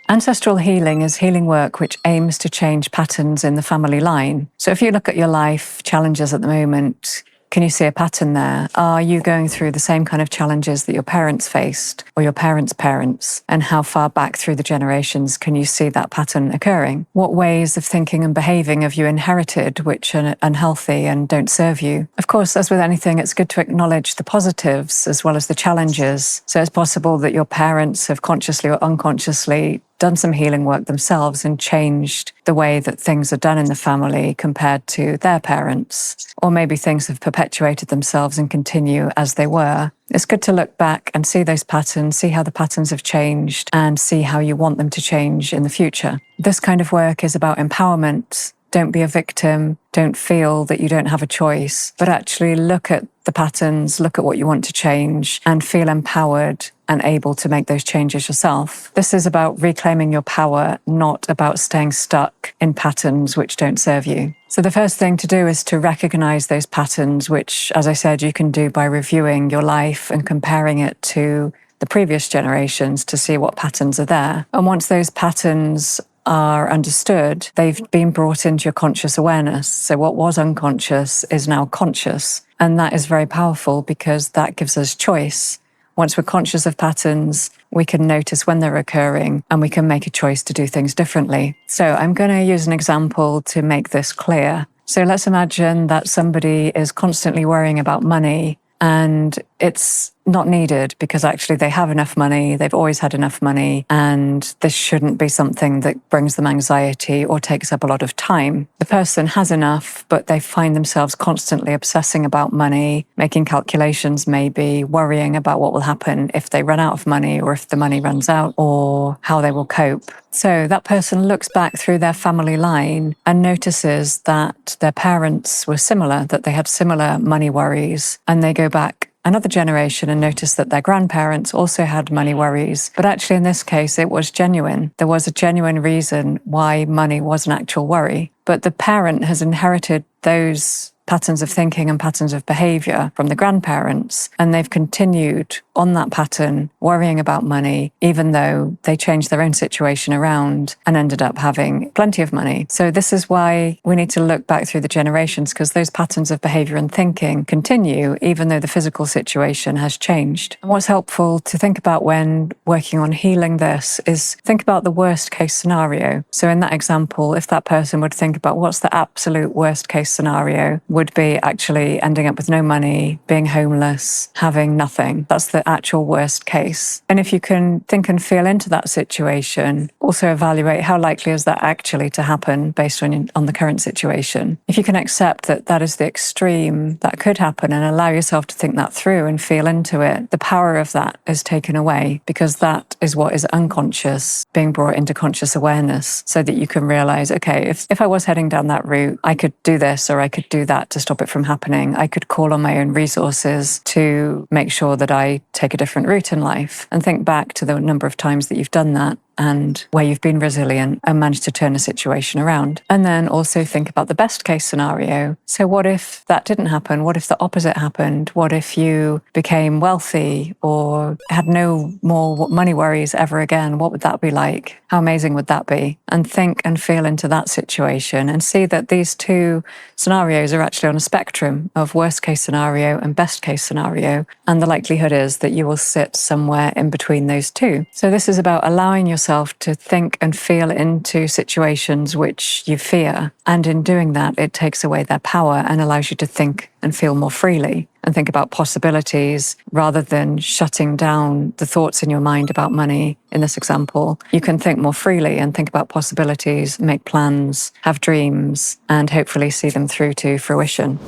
Ancestral healing is healing work which aims to change patterns in the family line. So if you look at your life challenges at the moment, can you see a pattern there? Are you going through the same kind of challenges that your parents faced or your parents' parents? And how far back through the generations can you see that pattern occurring? What ways of thinking and behaving have you inherited which are unhealthy and don't serve you? Of course, as with anything, it's good to acknowledge the positives as well as the challenges. So it's possible that your parents have consciously or unconsciously done some healing work themselves and changed the way that things are done in the family compared to their parents. Or maybe things have perpetuated themselves and continue as they were. It's good to look back and see those patterns, see how the patterns have changed, and see how you want them to change in the future. This kind of work is about empowerment. Don't be a victim. Don't feel that you don't have a choice, but actually look at the patterns, look at what you want to change, and feel empowered and able to make those changes yourself. This is about reclaiming your power, not about staying stuck in patterns which don't serve you. So the first thing to do is to recognize those patterns, which, as I said, you can do by reviewing your life and comparing it to the previous generations to see what patterns are there. And once those patterns are understood, they've been brought into your conscious awareness. So what was unconscious is now conscious. And that is very powerful because that gives us choice. Once we're conscious of patterns, we can notice when they're occurring and we can make a choice to do things differently. So I'm going to use an example to make this clear. So let's imagine that somebody is constantly worrying about money and it's not needed because actually they have enough money, they've always had enough money, and this shouldn't be something that brings them anxiety or takes up a lot of time. The person has enough, but they find themselves constantly obsessing about money, making calculations maybe, worrying about what will happen if they run out of money or if the money runs out or how they will cope. So that person looks back through their family line and notices that their parents were similar, that they had similar money worries, and they go back another generation and notice that their grandparents also had money worries. But actually in this case, it was genuine. There was a genuine reason why money was an actual worry. But the parent has inherited those patterns of thinking and patterns of behavior from the grandparents, and they've continued on that pattern, worrying about money, even though they changed their own situation around and ended up having plenty of money. So this is why we need to look back through the generations, because those patterns of behavior and thinking continue, even though the physical situation has changed. And what's helpful to think about when working on healing this is think about the worst case scenario. So in that example, if that person would think about what's the absolute worst case scenario, would be actually ending up with no money, being homeless, having nothing. That's the actual worst case. And if you can think and feel into that situation, also evaluate how likely is that actually to happen based on the current situation. If you can accept that that is the extreme that could happen and allow yourself to think that through and feel into it, the power of that is taken away, because that is what is unconscious being brought into conscious awareness, so that you can realize, okay, if I was heading down that route, I could do this or I could do that to stop it from happening. I could call on my own resources to make sure that I take a different route in life. And think back to the number of times that you've done that and where you've been resilient and managed to turn a situation around. And then also think about the best case scenario. So what if that didn't happen? What if the opposite happened? What if you became wealthy or had no more money worries ever again? What would that be like? How amazing would that be? And think and feel into that situation and see that these two scenarios are actually on a spectrum of worst case scenario and best case scenario. And the likelihood is that you will sit somewhere in between those two. So this is about allowing yourself to think and feel into situations which you fear. And in doing that, it takes away their power and allows you to think and feel more freely and think about possibilities rather than shutting down the thoughts in your mind about money. In this example, you can think more freely and think about possibilities, make plans, have dreams, and hopefully see them through to fruition.